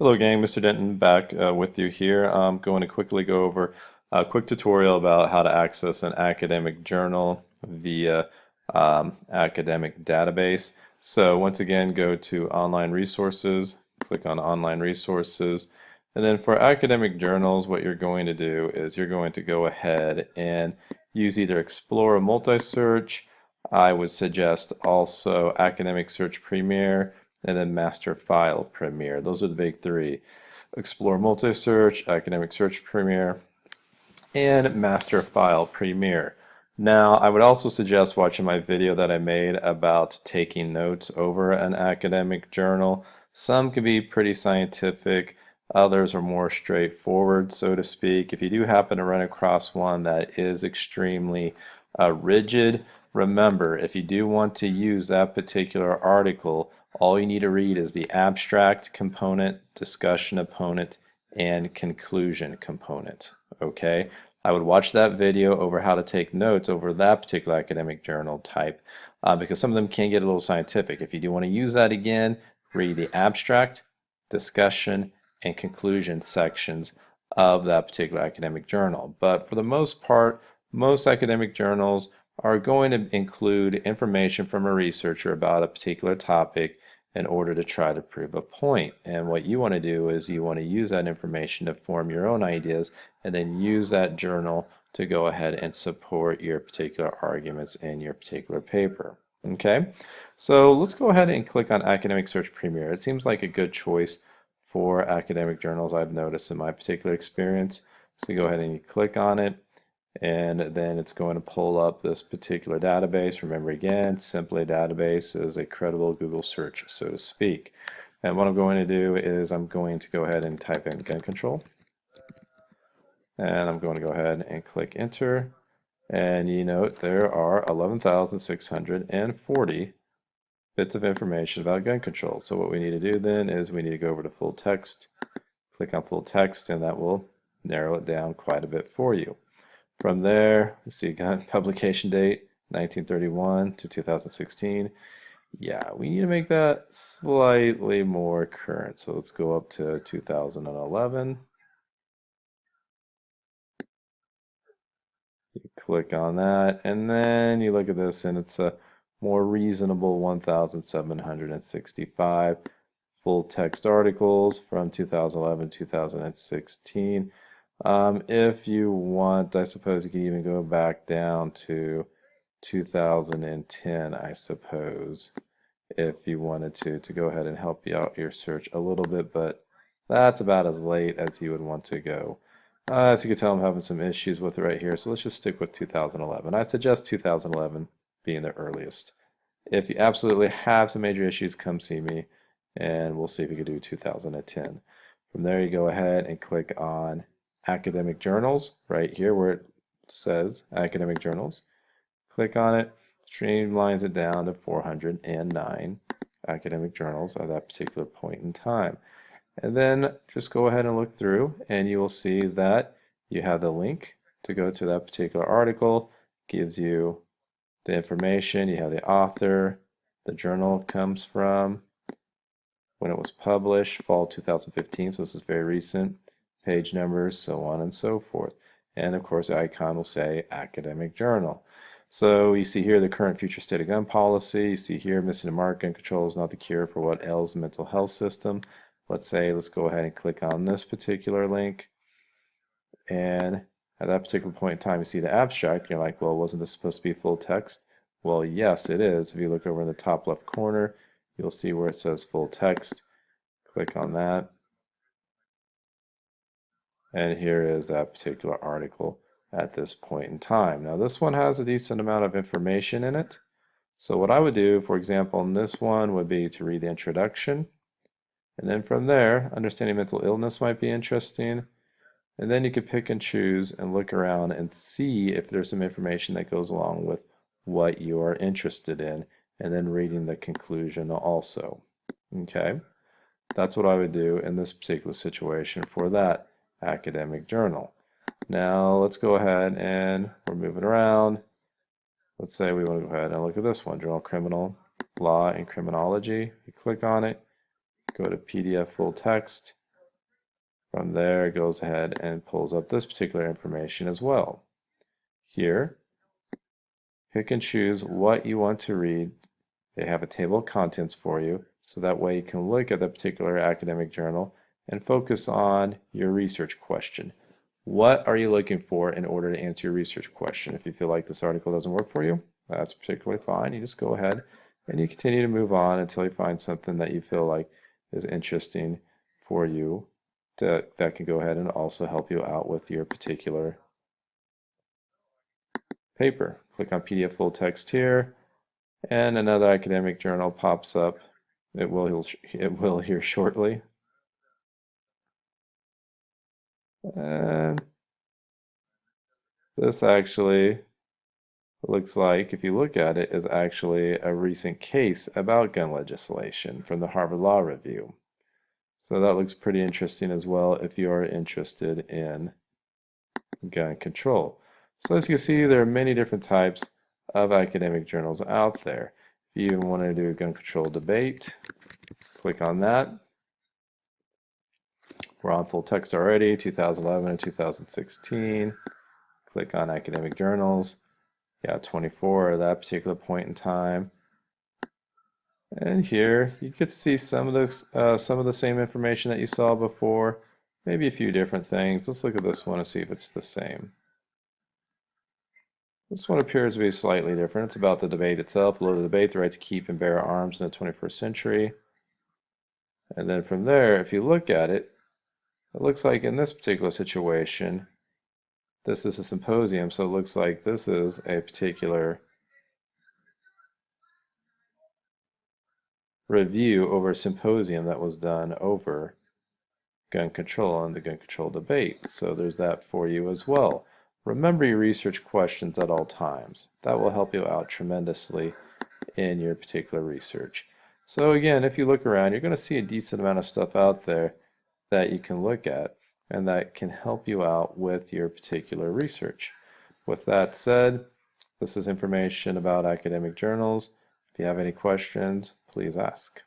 Hello gang, Mr. Denton back with you here. I'm going to quickly go over a quick tutorial about how to access an academic journal via academic database. So once again, go to online resources, click on online resources, and then for academic journals, what you're going to do is you're going to go ahead and use either Explore Multi-Search. I would suggest also Academic Search Premier and then Master File Premier. Those are the big three. Explore Multi-Search, Academic Search Premier, and Master File Premier. Now, I would also suggest watching my video that I made about taking notes over an academic journal. Some can be pretty scientific, others are more straightforward, so to speak. If you do happen to run across one that is extremely rigid, remember, if you do want to use that particular article, all you need to read is the abstract component, discussion component, and conclusion component. Okay? I would watch that video over how to take notes over that particular academic journal type because some of them can get a little scientific. If you do want to use that again, read the abstract, discussion, and conclusion sections of that particular academic journal. But for the most part, most academic journals are going to include information from a researcher about a particular topic in order to try to prove a point. And what you want to do is you want to use that information to form your own ideas and then use that journal to go ahead and support your particular arguments in your particular paper. Okay, so let's go ahead and click on Academic Search Premier. It seems like a good choice for academic journals, I've noticed in my particular experience. So you go ahead and you click on it, and then it's going to pull up this particular database. Remember again, simply a database is a credible Google search, so to speak. And what I'm going to do is I'm going to go ahead and type in gun control. And I'm going to go ahead and click enter. And you note there are 11,640 bits of information about gun control. So what we need to do then is we need to go over to full text, click on full text, and that will narrow it down quite a bit for you. From there, you see gun publication date 1931 to 2016. Yeah, we need to make that slightly more current. So let's go up to 2011. You click on that, and then you look at this, and it's a more reasonable 1,765 full text articles from 2011 2016. If you want, I suppose you could even go back down to 2010, I suppose, if you wanted to go ahead and help you out your search a little bit, but that's about as late as you would want to go. As you can tell, I'm having some issues with it right here, so let's just stick with 2011. I suggest 2011 being the earliest. If you absolutely have some major issues, come see me, and we'll see if we can do 2010. From there, you go ahead and click on Academic Journals right here where it says Academic Journals. Click on it, streamlines it down to 409 academic journals at that particular point in time. And then just go ahead and look through, and you will see that you have the link to go to that particular article, gives you the information, you have the author, the journal it comes from, when it was published, fall 2015, so this is very recent, page numbers, so on and so forth. And of course, the icon will say academic journal. So you see here the current future state of gun policy. You see here missing the mark, gun control is not the cure for what ails the mental health system. Let's go ahead and click on this particular link. And at that particular point in time, you see the abstract. You're like, well, wasn't this supposed to be full text? Well, yes, it is. If you look over in the top left corner, you'll see where it says full text. Click on that. And here is that particular article at this point in time. Now this one has a decent amount of information in it. So what I would do, for example, in this one would be to read the introduction. And then from there, understanding mental illness might be interesting. And then you could pick and choose and look around and see if there's some information that goes along with what you are interested in, and then reading the conclusion also. Okay, that's what I would do in this particular situation for that academic journal. Now let's go ahead and we're moving around. Let's say we want to go ahead and look at this one, Journal of Criminal Law and Criminology. You click on it, go to PDF full text, From there, it goes ahead and pulls up this particular information as well. Here, pick and choose what you want to read. They have a table of contents for you, so that way you can look at the particular academic journal and focus on your research question. What are you looking for in order to answer your research question? If you feel like this article doesn't work for you, that's particularly fine. You just go ahead and you continue to move on until you find something that you feel like is interesting for you that can go ahead and also help you out with your particular paper. Click on PDF full text here, and another academic journal pops up. It will here shortly. And this actually looks like, if you look at it, is actually a recent case about gun legislation from the Harvard Law Review. So that looks pretty interesting as well if you are interested in gun control. So as you can see, there are many different types of academic journals out there. If you even want to do a gun control debate, click on that. We're on full text already, 2011 and 2016. Click on academic journals. Yeah, 24 at that particular point in time. And here you could see some of the same information that you saw before, maybe a few different things. Let's look at this one and see if it's the same. This one appears to be slightly different. It's about the debate itself, below the debate, the right to keep and bear arms in the 21st century. And then from there, if you look at it, it looks like in this particular situation, this is a symposium, so it looks like this is a particular review over a symposium that was done over gun control and the gun control debate. So there's that for you as well. Remember your research questions at all times. That will help you out tremendously in your particular research. So again, if you look around, you're going to see a decent amount of stuff out there that you can look at and that can help you out with your particular research. With that said, this is information about academic journals. If you have any questions, please ask.